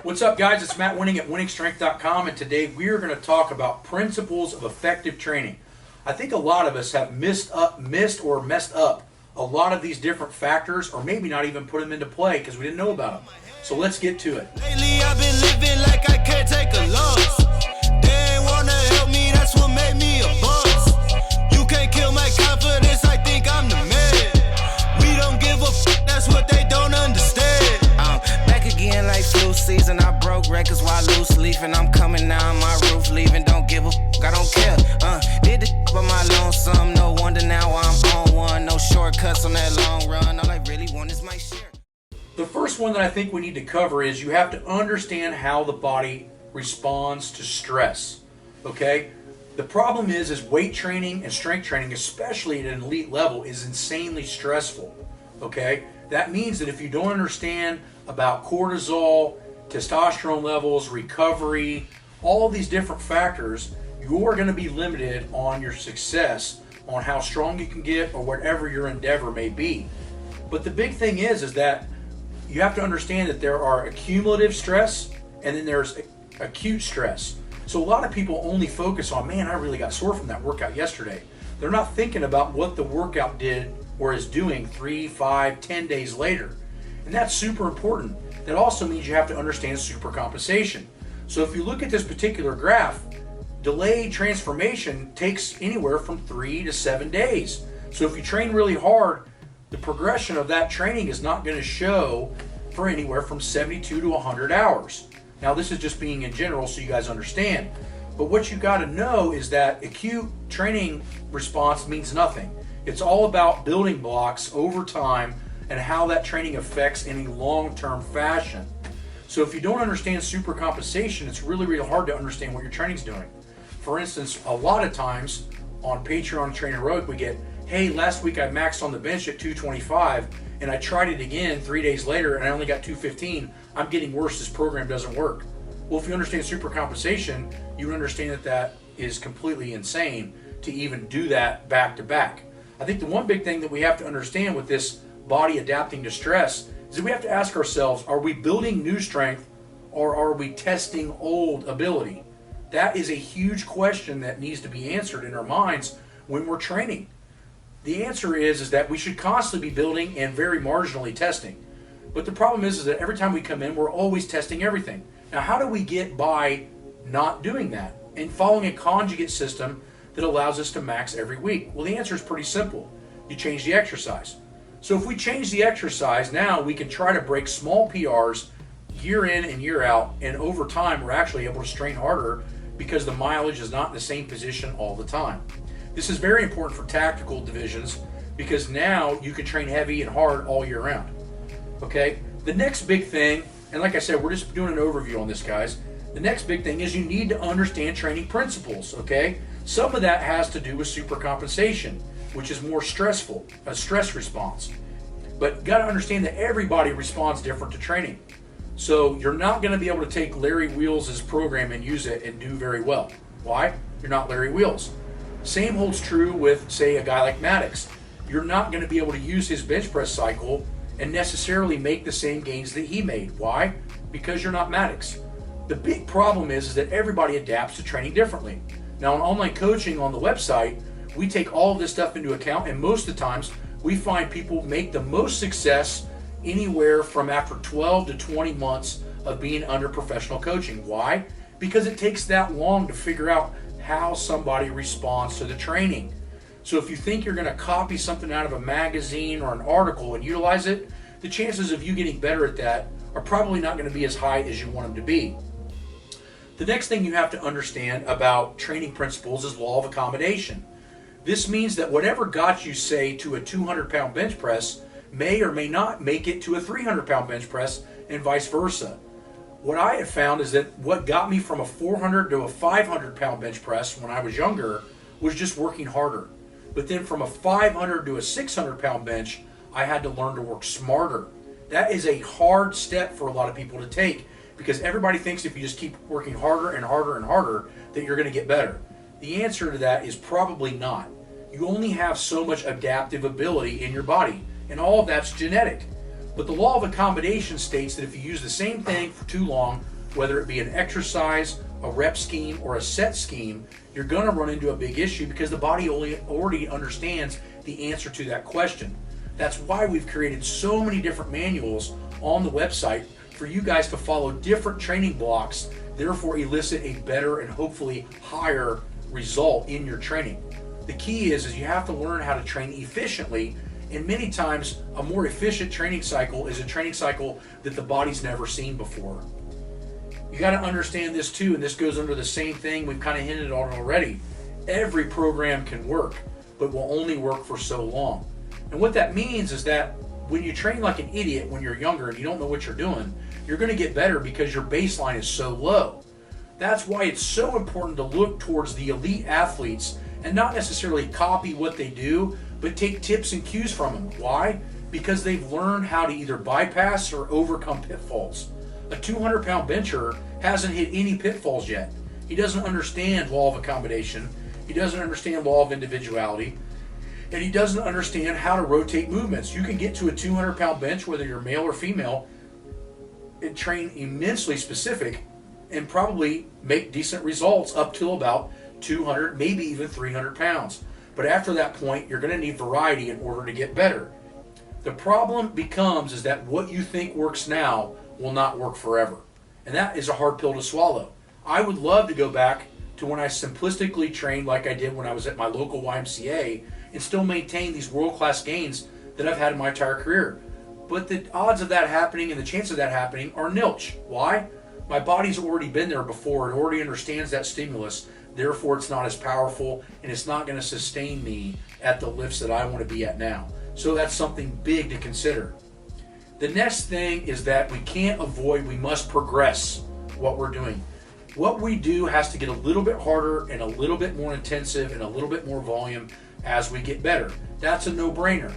What's up, guys? It's Matt Wenning at WenningStrength.com, and today we are going to talk about principles of effective training. I think a lot of us have messed up a lot of these different factors, or maybe not even put them into play because we didn't know about them. So let's get to it. Lately I've been living like I can't take a loss. They ain't wanna help me, that's what made me a boss. You can't kill my confidence, I think I'm the man. We don't give a f, that's what they don't understand. I'm back again like flu season, I broke records while loose leafing. I'm coming down my roof, leaving, don't give a f, I don't care. Did the by my lonesome, no wonder now I'm on one. No shortcuts on that long run, all I really want is my share. The first one that I think we need to cover is you have to understand how the body responds to stress, okay? The problem is weight training and strength training, especially at an elite level, is insanely stressful, okay? That means that if you don't understand about cortisol, testosterone levels, recovery, all these different factors, you're going to be limited on your success, on how strong you can get, or whatever your endeavor may be. But the big thing is that you have to understand that there are accumulative stress and then there's acute stress. So a lot of people only focus on, man, I really got sore from that workout yesterday. They're not thinking about what the workout did or is doing 3, 5, 10 days later. And that's super important. That also means you have to understand supercompensation. So if you look at this particular graph, delayed transformation takes anywhere from 3 to 7 days. So if you train really hard, the progression of that training is not going to show for anywhere from 72 to 100 hours. Now this is just being in general so you guys understand. But what you got to know is that acute training response means nothing. It's all about building blocks over time and how that training affects in a long-term fashion. So if you don't understand supercompensation, it's really, really hard to understand what your training's doing. For instance, a lot of times on Patreon Trainer Rogue, we get, hey, last week I maxed on the bench at 225 and I tried it again 3 days later and I only got 215. I'm getting worse, this program doesn't work. Well, if you understand supercompensation, you understand that that is completely insane to even do that back to back. I think the one big thing that we have to understand with this body adapting to stress is that we have to ask ourselves, are we building new strength or are we testing old ability? That is a huge question that needs to be answered in our minds when we're training. The answer is that we should constantly be building and very marginally testing. But the problem is that every time we come in, we're always testing everything. Now, how do we get by not doing that and following a conjugate system that allows us to max every week? Well, the answer is pretty simple. You change the exercise. So if we change the exercise, now we can try to break small PRs year in and year out, and over time we're actually able to strain harder because the mileage is not in the same position all the time. This is very important for tactical divisions because now you can train heavy and hard all year round. Okay, the next big thing, and like I said, we're just doing an overview on this, guys. The next big thing is you need to understand training principles, okay? Some of that has to do with supercompensation, which is more stressful, a stress response. But you got to understand that everybody responds different to training. So you're not going to be able to take Larry Wheels' program and use it and do very well. Why? You're not Larry Wheels. Same holds true with, say, a guy like Maddox. You're not going to be able to use his bench press cycle and necessarily make the same gains that he made. Why? Because you're not Maddox. The big problem is that everybody adapts to training differently. Now, in online coaching on the website, we take all of this stuff into account, and most of the times we find people make the most success anywhere from after 12 to 20 months of being under professional coaching. Why? Because it takes that long to figure out how somebody responds to the training. So if you think you're going to copy something out of a magazine or an article and utilize it, the chances of you getting better at that are probably not going to be as high as you want them to be. The next thing you have to understand about training principles is law of accommodation. This means that whatever got you, say, to a 200-pound bench press may or may not make it to a 300-pound bench press and vice versa. What I have found is that what got me from a 400 to a 500-pound bench press when I was younger was just working harder. But then from a 500 to a 600-pound bench, I had to learn to work smarter. That is a hard step for a lot of people to take because everybody thinks if you just keep working harder and harder and harder that you're going to get better. The answer to that is probably not. You only have so much adaptive ability in your body, and all of that's genetic. But the law of accommodation states that if you use the same thing for too long whether it be an exercise, a rep scheme, or a set scheme, you're going to run into a big issue because the body already understands the answer to that question. That's why we've created so many different manuals on the website for you guys to follow different training blocks, therefore elicit a better and hopefully higher result in your training. The key is you have to learn how to train efficiently, and many times a more efficient training cycle is a training cycle that the body's never seen before. You got to understand this too, and this goes under the same thing we've kind of hinted on already. Every program can work, but will only work for so long. And what that means is that when you train like an idiot when you're younger and you don't know what you're doing, you're going to get better because your baseline is so low. That's why it's so important to look towards the elite athletes and not necessarily copy what they do, but take tips and cues from them. Why? Because they've learned how to either bypass or overcome pitfalls. A 200-pound bencher hasn't hit any pitfalls yet. He doesn't understand law of accommodation. He doesn't understand law of individuality. And he doesn't understand how to rotate movements. You can get to a 200-pound bench, whether you're male or female, and train immensely specific and probably make decent results up till about 200, maybe even 300 pounds. But after that point, you're going to need variety in order to get better. The problem becomes is that what you think works now will not work forever. And that is a hard pill to swallow. I would love to go back to when I simplistically trained like I did when I was at my local YMCA and still maintain these world-class gains that I've had in my entire career. But the odds of that happening and the chance of that happening are nilch. Why? My body's already been there before. It already understands that stimulus. Therefore, it's not as powerful, and it's not going to sustain me at the lifts that I want to be at now. So that's something big to consider. The next thing is that we can't avoid, we must progress what we're doing. What we do has to get a little bit harder and a little bit more intensive and a little bit more volume as we get better. That's a no-brainer.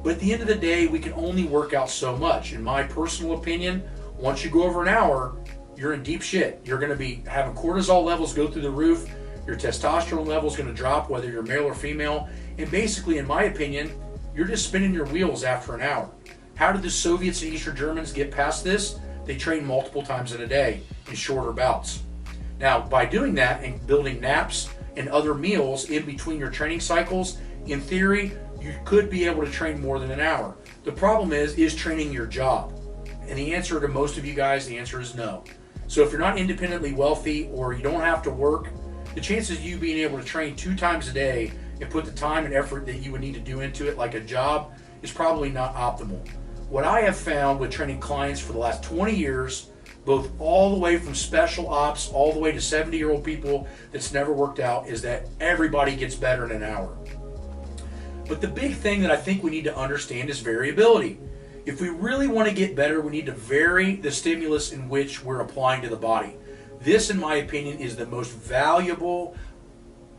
But at the end of the day, we can only work out so much. In my personal opinion, once you go over an hour, you're in deep shit. You're going to be having cortisol levels go through the roof. Your testosterone level is going to drop, whether you're male or female. And basically, in my opinion, you're just spinning your wheels after an hour. How did the Soviets and Eastern Germans get past this? They trained multiple times in a day in shorter bouts. Now, by doing that and building naps and other meals in between your training cycles, in theory, you could be able to train more than an hour. The problem is training your job? And the answer to most of you guys, the answer is no. So if you're not independently wealthy or you don't have to work, the chances of you being able to train 2 times a day and put the time and effort that you would need to do into it like a job is probably not optimal. What I have found with training clients for the last 20 years, both all the way from special ops all the way to 70-year-old people that's never worked out, is that everybody gets better in an hour. But the big thing that I think we need to understand is variability. If we really want to get better, we need to vary the stimulus in which we're applying to the body. This, in my opinion, is the most valuable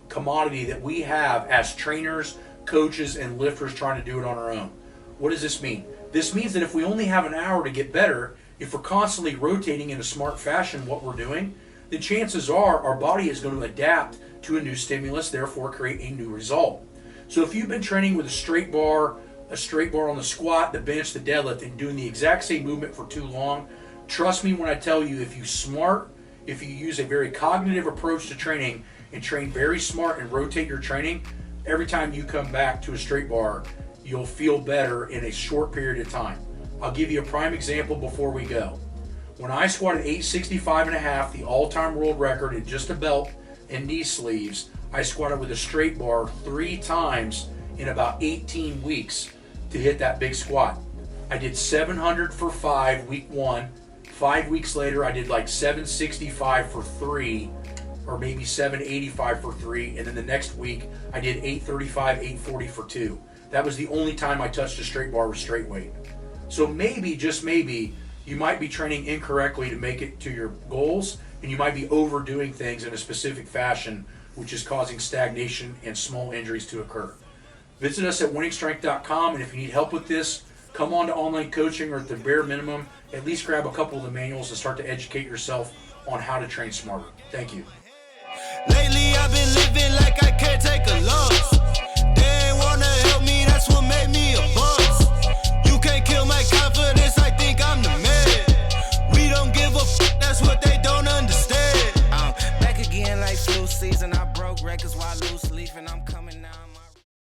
commodity that we have as trainers, coaches, and lifters trying to do it on our own. What does this mean? This means that if we only have an hour to get better, if we're constantly rotating in a smart fashion what we're doing, the chances are our body is going to adapt to a new stimulus, therefore create a new result. So if you've been training with a straight bar on the squat, the bench, the deadlift, and doing the exact same movement for too long, trust me when I tell you, if you use a very cognitive approach to training and train very smart and rotate your training, every time you come back to a straight bar, you'll feel better in a short period of time. I'll give you a prime example before we go. When I squatted 865 and a half, the all-time world record in just a belt and knee sleeves, I squatted with a straight bar 3 times in about 18 weeks to hit that big squat. I did 700 for 5 week 1. 5 weeks later, I did like 765 for 3, or maybe 785 for 3, and then the next week I did 835, 840 for 2. That was the only time I touched a straight bar with straight weight. So maybe, just maybe, you might be training incorrectly to make it to your goals, and you might be overdoing things in a specific fashion, which is causing stagnation and small injuries to occur. Visit us at wenningstrength.com, and if you need help with this, come on to online coaching, or at the bare minimum, at least grab a couple of the manuals and start to educate yourself on how to train smarter. Thank you. Lately I've been living like I can't take a loss. They ain't wanna help me, that's what made me a boss. You can't kill my confidence, I think I'm the man. We don't give a f***, that's what they don't loose season, I broke records while loose leaf, and I'm coming now.